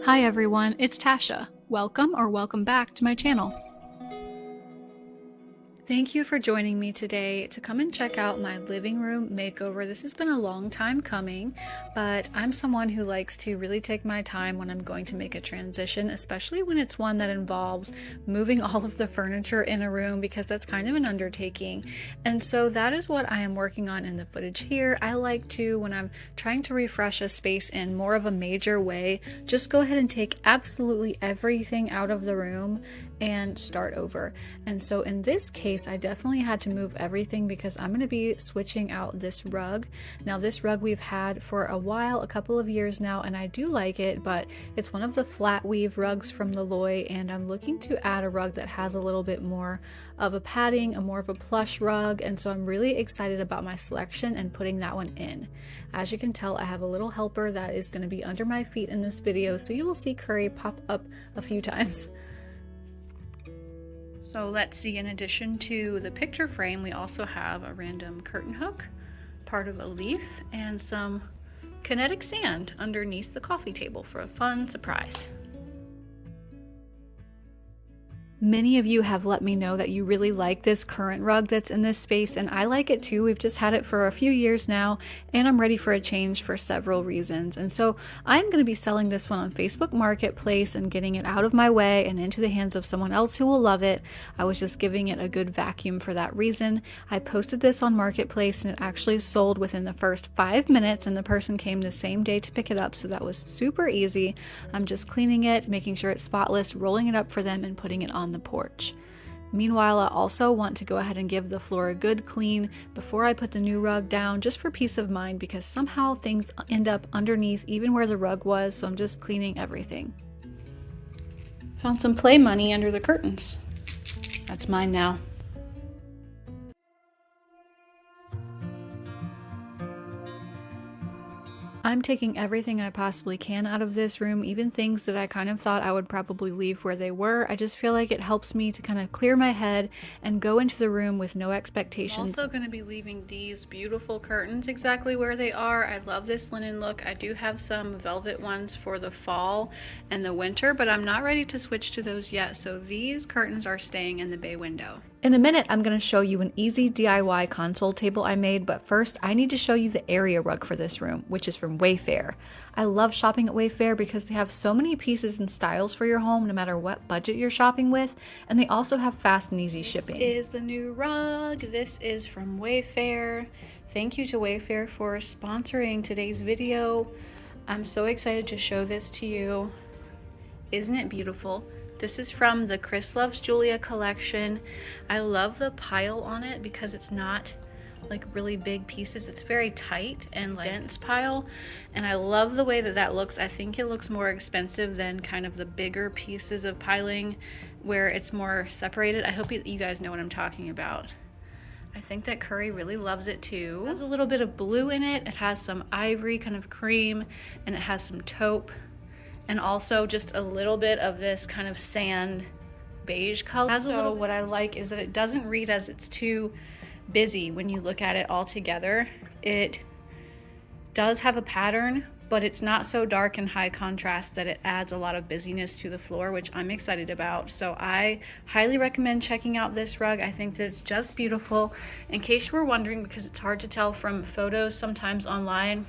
Hi everyone, it's Tasha. Welcome or welcome back to my channel. Thank you for joining me today to come and check out my living room makeover. This has been a long time coming, but I'm someone who likes to really take my time when I'm going to make a transition, especially when it's one that involves moving all of the furniture in a room, because that's kind of an undertaking. And so that is what I am working on in the footage here. I like to, when I'm trying to refresh a space in more of a major way, just go ahead and take absolutely everything out of the room and start over. And so in this case, I definitely had to move everything because I'm going to be switching out this rug. Now this rug we've had for a while, a couple of years now, and I do like it, but it's one of the flat weave rugs from the Loy, and I'm looking to add a rug that has a little bit more of a padding, more of a plush rug, and so I'm really excited about my selection and putting that one in. As you can tell, I have a little helper that is going to be under my feet in this video, so you will see Curry pop up a few times. So let's see, in addition to the picture frame, we also have a random curtain hook, part of a leaf, and some kinetic sand underneath the coffee table for a fun surprise. Many of you have let me know that you really like this current rug that's in this space, and I like it too. We've just had it for a few years now, and I'm ready for a change for several reasons. And so I'm going to be selling this one on Facebook Marketplace and getting it out of my way and into the hands of someone else who will love it. I was just giving it a good vacuum for that reason. I posted this on Marketplace and it actually sold within the first 5 minutes, and the person came the same day to pick it up, so that was super easy. I'm just cleaning it, making sure it's spotless, rolling it up for them, and putting it on the porch. Meanwhile, I also want to go ahead and give the floor a good clean before I put the new rug down, just for peace of mind, because somehow things end up underneath even where the rug was, so I'm just cleaning everything. Found some play money under the curtains. That's mine now. I'm taking everything I possibly can out of this room, even things that I kind of thought I would probably leave where they were. I just feel like it helps me to kind of clear my head and go into the room with no expectations. I'm also going to be leaving these beautiful curtains exactly where they are. I love this linen look. I do have some velvet ones for the fall and the winter, but I'm not ready to switch to those yet, so these curtains are staying in the bay window. In a minute, I'm going to show you an easy DIY console table I made, but first I need to show you the area rug for this room, which is from Wayfair. I love shopping at Wayfair because they have so many pieces and styles for your home, no matter what budget you're shopping with, and they also have fast and easy shipping. This is the new rug. This is from Wayfair. Thank you to Wayfair for sponsoring today's video. I'm so excited to show this to you. Isn't it beautiful? This is from the Chris Loves Julia collection. I love the pile on it because it's not like really big pieces. It's very tight and like dense pile, and I love the way that that looks. I think it looks more expensive than kind of the bigger pieces of piling where it's more separated. I hope you guys know what I'm talking about. I think that Curry really loves it too. It has a little bit of blue in it. It has some ivory kind of cream, and it has some taupe, and also just a little bit of this kind of sand beige color. So what I like is that it doesn't read as it's too busy when you look at it all together. It does have a pattern, but it's not so dark and high contrast that it adds a lot of busyness to the floor, which I'm excited about. So I highly recommend checking out this rug. I think that it's just beautiful. In case you were wondering, because it's hard to tell from photos sometimes online,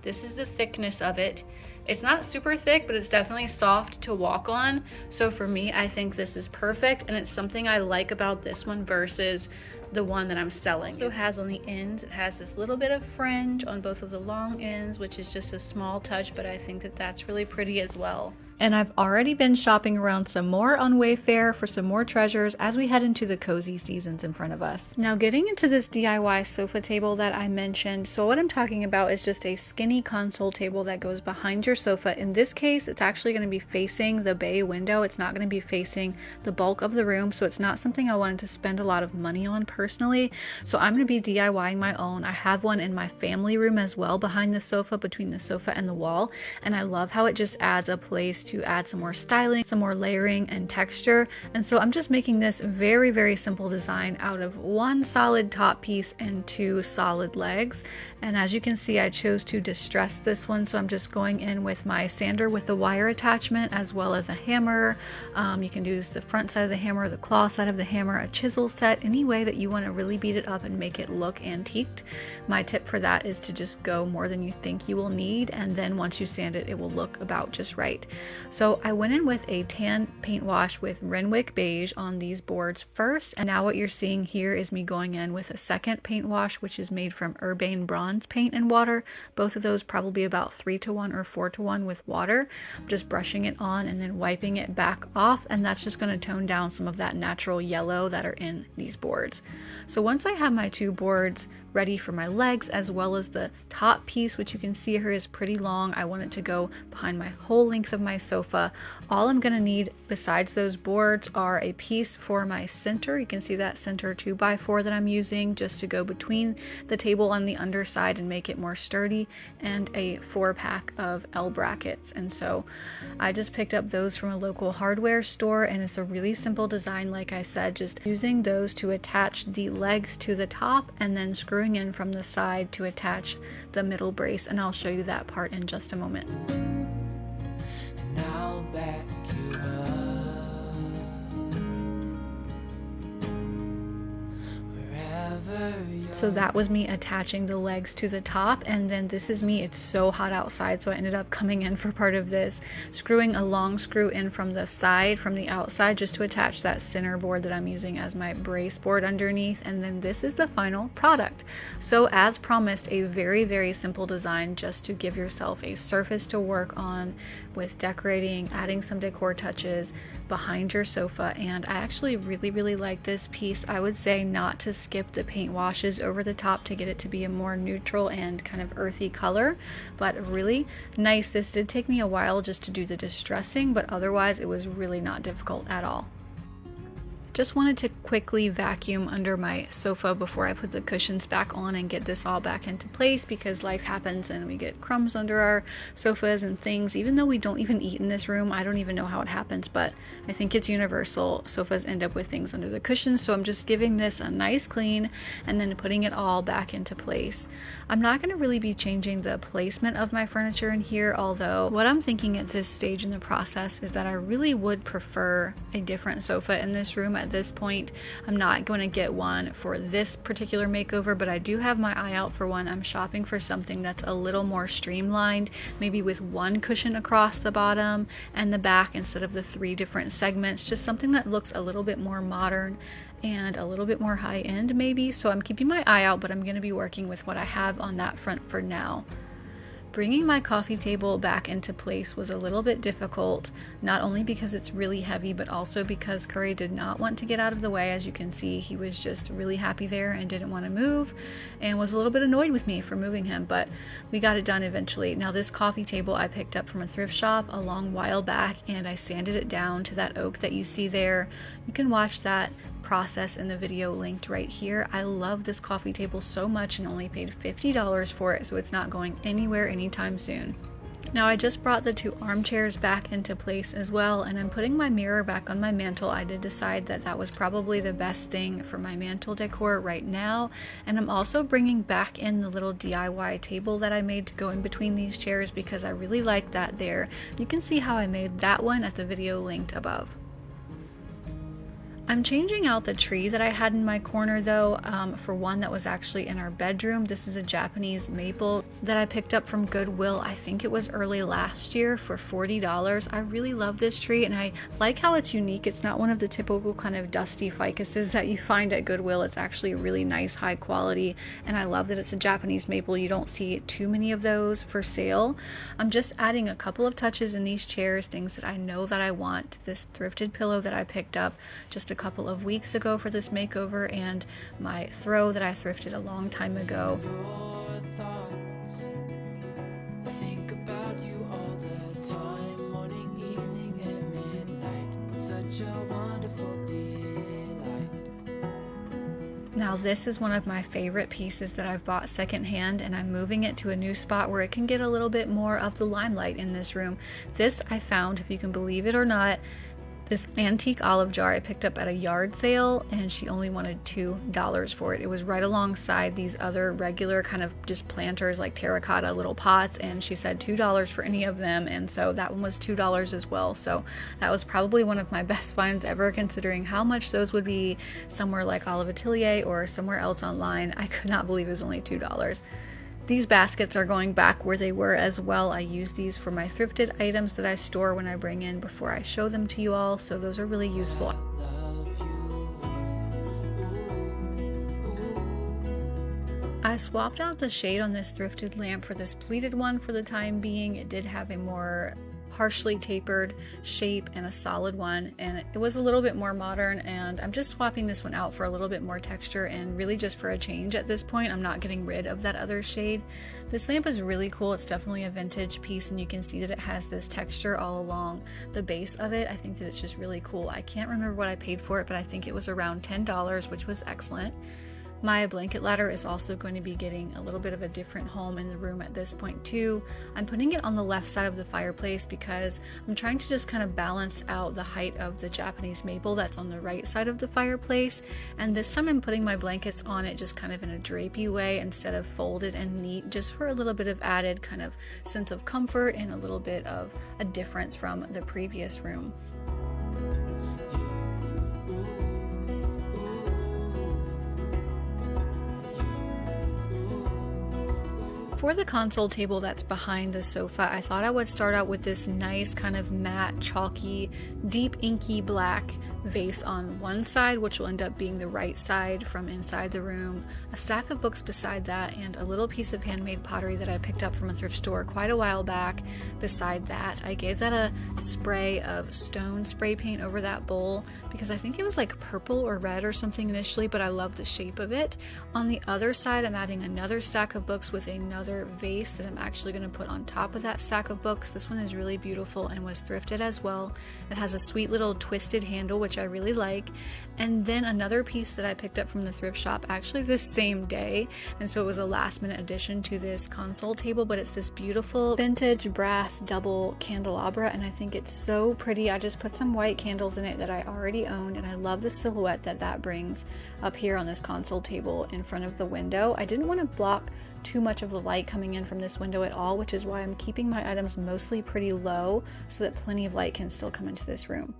this is the thickness of it. It's not super thick, but it's definitely soft to walk on. So for me, I think this is perfect, and it's something I like about this one versus the one that I'm selling. So it has on the ends, it has this little bit of fringe on both of the long ends, which is just a small touch, but I think that that's really pretty as well. And I've already been shopping around some more on Wayfair for some more treasures as we head into the cozy seasons in front of us. Now getting into this DIY sofa table that I mentioned, so what I'm talking about is just a skinny console table that goes behind your sofa. In this case, it's actually going to be facing the bay window. It's not going to be facing the bulk of the room, so it's not something I wanted to spend a lot of money on personally. So I'm going to be DIYing my own. I have one in my family room as well behind the sofa, between the sofa and the wall, and I love how it just adds a place to add some more styling, some more layering and texture. And so I'm just making this very, very simple design out of one solid top piece and two solid legs. And as you can see, I chose to distress this one, so I'm just going in with my sander with the wire attachment as well as a hammer. You can use the front side of the hammer, the claw side of the hammer, a chisel set, any way that you want to really beat it up and make it look antiqued. My tip for that is to just go more than you think you will need, and then once you sand it, it will look about just right. So I went in with a tan paint wash with Renwick beige on these boards first, and now what you're seeing here is me going in with a second paint wash, which is made from Urbane Bronze paint and water. Both of those probably about 3-to-1 or 4-to-1 with water. I'm just brushing it on and then wiping it back off, and that's just going to tone down some of that natural yellow that are in these boards. So once I have my two boards ready for my legs as well as the top piece, which you can see here is pretty long, I want it to go behind my whole length of my sofa. All I'm going to need besides those boards are a piece for my center. You can see that center 2x4 that I'm using just to go between the table on the underside and make it more sturdy, and a 4-pack of L brackets. And so I just picked up those from a local hardware store, and it's a really simple design, like I said, just using those to attach the legs to the top and then screwing in from the side to attach the middle brace, and I'll show you that part in just a moment. And I'll back you up wherever you. So that was me attaching the legs to the top, and then this is me, it's so hot outside, so I ended up coming in for part of this, screwing a long screw in from the side, from the outside, just to attach that center board that I'm using as my brace board underneath, and then this is the final product. So as promised, a very, very simple design just to give yourself a surface to work on with decorating, adding some decor touches behind your sofa. And I actually really, really like this piece. I would say not to skip the paint washes over the top to get it to be a more neutral and kind of earthy color, but really nice. This did take me a while just to do the distressing, but otherwise it was really not difficult at all. Just wanted to quickly vacuum under my sofa before I put the cushions back on and get this all back into place, because life happens and we get crumbs under our sofas and things. Even though we don't even eat in this room, I don't even know how it happens, but I think it's universal. Sofas end up with things under the cushions, so I'm just giving this a nice clean and then putting it all back into place. I'm not going to really be changing the placement of my furniture in here, although what I'm thinking at this stage in the process is that I really would prefer a different sofa in this room at this point. I'm not going to get one for this particular makeover, but I do have my eye out for one. I'm shopping for something that's a little more streamlined, maybe with one cushion across the bottom and the back instead of the 3 different segments, just something that looks a little bit more modern and a little bit more high-end maybe. So I'm keeping my eye out, but I'm going to be working with what I have on that front for now. Bringing my coffee table back into place was a little bit difficult, not only because it's really heavy, but also because Curry did not want to get out of the way. As you can see, he was just really happy there and didn't want to move, and was a little bit annoyed with me for moving him, but we got it done eventually. Now this coffee table I picked up from a thrift shop a long while back, and I sanded it down to that oak that you see there. You can watch that process in the video linked right here. I love this coffee table so much and only paid $50 for it, so it's not going anywhere anytime soon. Now I just brought the 2 armchairs back into place as well, and I'm putting my mirror back on my mantle. I did decide that that was probably the best thing for my mantle decor right now, and I'm also bringing back in the little DIY table that I made to go in between these chairs because I really like that there. You can see how I made that one at the video linked above. I'm changing out the tree that I had in my corner though, for one that was actually in our bedroom. This is a Japanese maple that I picked up from Goodwill. I think it was early last year for $40. I really love this tree, and I like how it's unique. It's not one of the typical kind of dusty ficuses that you find at Goodwill. It's actually really nice, high quality, and I love that it's a Japanese maple. You don't see too many of those for sale. I'm just adding a couple of touches in these chairs, things that I know that I want. This thrifted pillow that I picked up just a couple of weeks ago for this makeover, and my throw that I thrifted a long time ago. I think about you all the time, morning, evening, and midnight. Such a wonderful delight. Now Now this is one of my favorite pieces that I've bought secondhand, and I'm moving it to a new spot where it can get a little bit more of the limelight in this room. This I found, if you can believe it or not, this antique olive jar I picked up at a yard sale, and she only wanted $2 for it. It was right alongside these other regular kind of just planters, like terracotta little pots, and she said $2 for any of them, and so that one was $2 as well. So that was probably one of my best finds ever, considering how much those would be somewhere like Olive Atelier or somewhere else online. I could not believe it was only $2. These baskets are going back where they were as well. I use these for my thrifted items that I store when I bring in before I show them to you all, so those are really useful. I swapped out the shade on this thrifted lamp for this pleated one for the time being. It did have a more harshly tapered shape and a solid one, and it was a little bit more modern, and I'm just swapping this one out for a little bit more texture and really just for a change at this point. I'm not getting rid of that other shade. This lamp is really cool. It's definitely a vintage piece, and you can see that it has this texture all along the base of it. I think that it's just really cool. I can't remember what I paid for it, but I think it was around $10, which was excellent. My blanket ladder is also going to be getting a little bit of a different home in the room at this point too. I'm putting it on the left side of the fireplace because I'm trying to just kind of balance out the height of the Japanese maple that's on the right side of the fireplace. And this time I'm putting my blankets on it just kind of in a drapey way instead of folded and neat, just for a little bit of added kind of sense of comfort and a little bit of a difference from the previous room. For the console table that's behind the sofa, I thought I would start out with this nice kind of matte, chalky, deep inky black vase on one side, which will end up being the right side from inside the room, a stack of books beside that, and a little piece of handmade pottery that I picked up from a thrift store quite a while back beside that. I gave that a spray of stone spray paint over that bowl because I think it was like purple or red or something initially, but I love the shape of it. On the other side, I'm adding another stack of books with another vase that I'm actually going to put on top of that stack of books. This one is really beautiful and was thrifted as well. It has a sweet little twisted handle, which I really like. And then another piece that I picked up from the thrift shop actually this same day, and so it was a last minute addition to this console table, but it's this beautiful vintage brass double candelabra, and I think it's so pretty. I just put some white candles in it that I already owned, and I love the silhouette that that brings up here on this console table in front of the window. I didn't want to block too much of the light coming in from this window at all, which is why I'm keeping my items mostly pretty low so that plenty of light can still come into this room.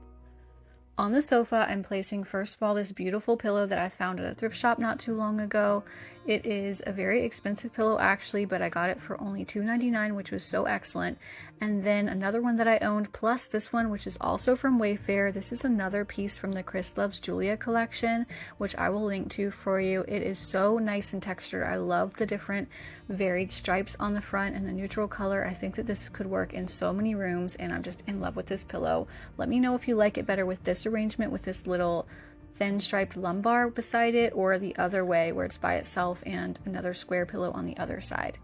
On the sofa, I'm placing first of all this beautiful pillow that I found at a thrift shop not too long ago. It is a very expensive pillow actually, but I got it for only $2.99, which was so excellent. And then another one that I owned, plus this one, which is also from Wayfair. This is another piece from the Chris Loves Julia collection, which I will link to for you. It is so nice in texture. I love the different varied stripes on the front and the neutral color. I think that this could work in so many rooms, and I'm just in love with this pillow. Let me know if you like it better with this arrangement with this little thin striped lumbar beside it, or the other way where it's by itself and another square pillow on the other side.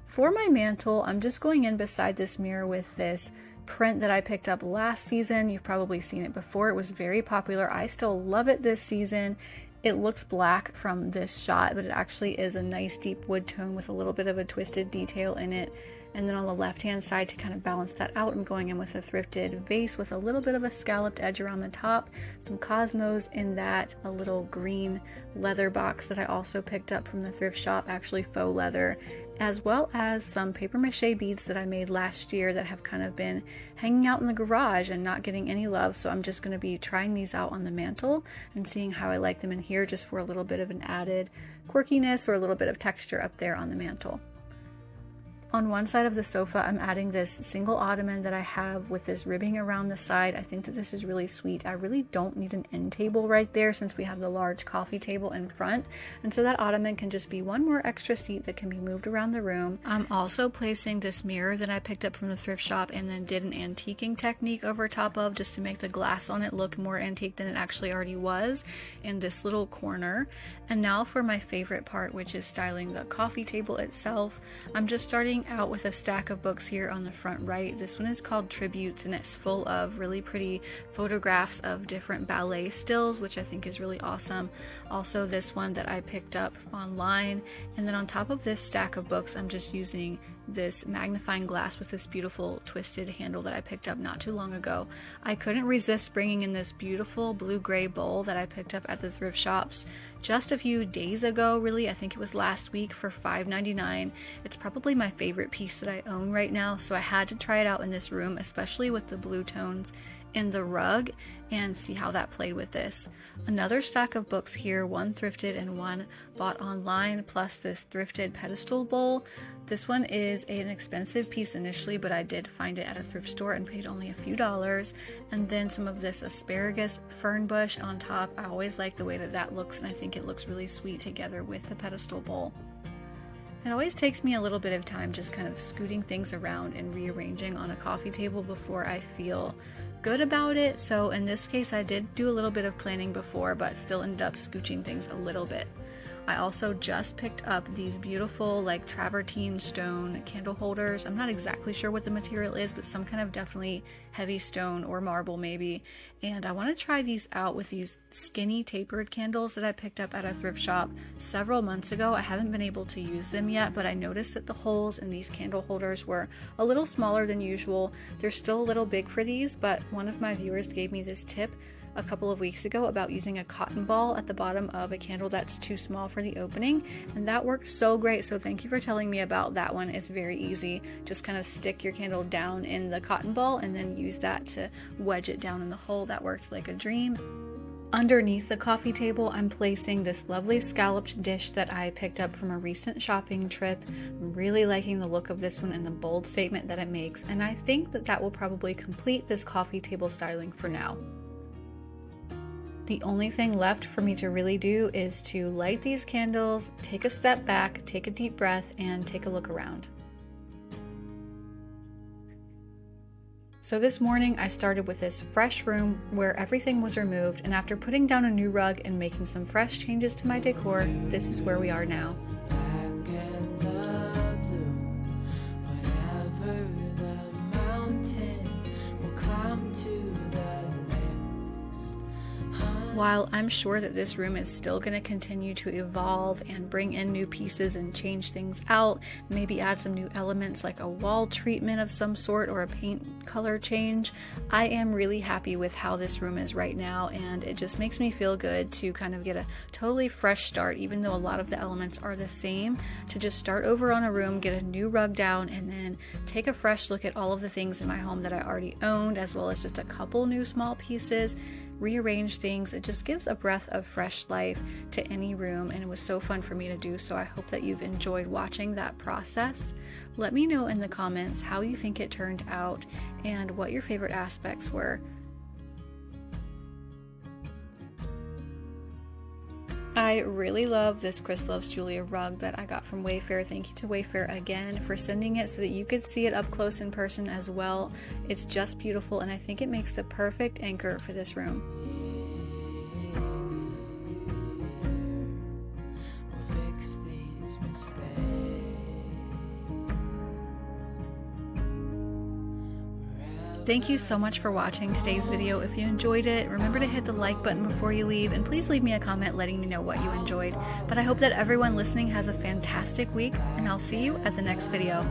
For my mantle, I'm just going in beside this mirror with this print that I picked up last season. You've probably seen it before. It was very popular. I still love it this season. It looks black from this shot, but it actually is a nice deep wood tone with a little bit of a twisted detail in it. And then on the left hand side, to kind of balance that out, I'm going in with a thrifted vase with a little bit of a scalloped edge around the top, some cosmos in that, a little green leather box that I also picked up from the thrift shop, actually faux leather, as well as some paper mache beads that I made last year that have kind of been hanging out in the garage and not getting any love. So I'm just going to be trying these out on the mantle and seeing how I like them in here, just for a little bit of an added quirkiness or a little bit of texture up there on the mantle. On one side of the sofa, I'm adding this single ottoman that I have with this ribbing around the side. I think that this is really sweet. I really don't need an end table right there since we have the large coffee table in front. And so that ottoman can just be one more extra seat that can be moved around the room. I'm also placing this mirror that I picked up from the thrift shop and then did an antiquing technique over top of, just to make the glass on it look more antique than it actually already was, in this little corner. And now for my favorite part, which is styling the coffee table itself. I'm just starting starting out with a stack of books here on the front right. This one is called Tributes, and it's full of really pretty photographs of different ballet stills, which I think is really awesome. Also this one that I picked up online, and then on top of this stack of books I'm just using this magnifying glass with this beautiful twisted handle that I picked up not too long ago. I couldn't resist bringing in this beautiful blue-gray bowl that I picked up at the thrift shops just a few days ago, really. I think it was last week for $5.99. It's probably my favorite piece that I own right now, so I had to try it out in this room, especially with the blue tones in the rug, and see how that played with this. Another stack of books here, one thrifted and one bought online, plus this thrifted pedestal bowl. This one is an expensive piece initially, but I did find it at a thrift store and paid only a few dollars. And then some of this asparagus fern bush on top. I always like the way that that looks, and I think it looks really sweet together with the pedestal bowl. It always takes me a little bit of time just kind of scooting things around and rearranging on a coffee table before I feel good about it. So in this case I did do a little bit of planning before, but still ended up scooching things a little bit. I also just picked up these beautiful like travertine stone candle holders. I'm not exactly sure what the material is, but some kind of definitely heavy stone or marble maybe. And I want to try these out with these skinny tapered candles that I picked up at a thrift shop several months ago. I haven't been able to use them yet, but I noticed that the holes in these candle holders were a little smaller than usual. They're still a little big for these, but one of my viewers gave me this tip a couple of weeks ago about using a cotton ball at the bottom of a candle that's too small for the opening, and that worked so great. So thank you for telling me about that one. It's very easy. Just kind of stick your candle down in the cotton ball and then use that to wedge it down in the hole. That worked like a dream. Underneath the coffee table, I'm placing this lovely scalloped dish that I picked up from a recent shopping trip. I'm really liking the look of this one and the bold statement that it makes, and I think that that will probably complete this coffee table styling for now. The only thing left for me to really do is to light these candles, take a step back, take a deep breath, and take a look around. So this morning I started with this fresh room where everything was removed, and after putting down a new rug and making some fresh changes to my decor, this is where we are now. While I'm sure that this room is still going to continue to evolve and bring in new pieces and change things out, maybe add some new elements like a wall treatment of some sort or a paint color change, I am really happy with how this room is right now, and it just makes me feel good to kind of get a totally fresh start, even though a lot of the elements are the same, to just start over on a room, get a new rug down, and then take a fresh look at all of the things in my home that I already owned, as well as just a couple new small pieces, rearrange things. It just gives a breath of fresh life to any room, and it was so fun for me to do. So I hope that you've enjoyed watching that process. Let me know in the comments how you think it turned out and what your favorite aspects were. I really love this Chris Loves Julia rug that I got from Wayfair. Thank you to Wayfair again for sending it so that you could see it up close in person as well. It's just beautiful, and I think it makes the perfect anchor for this room. We'll fix these mistakes. Thank you so much for watching today's video. If you enjoyed it, remember to hit the like button before you leave, and please leave me a comment letting me know what you enjoyed. But I hope that everyone listening has a fantastic week, and I'll see you at the next video.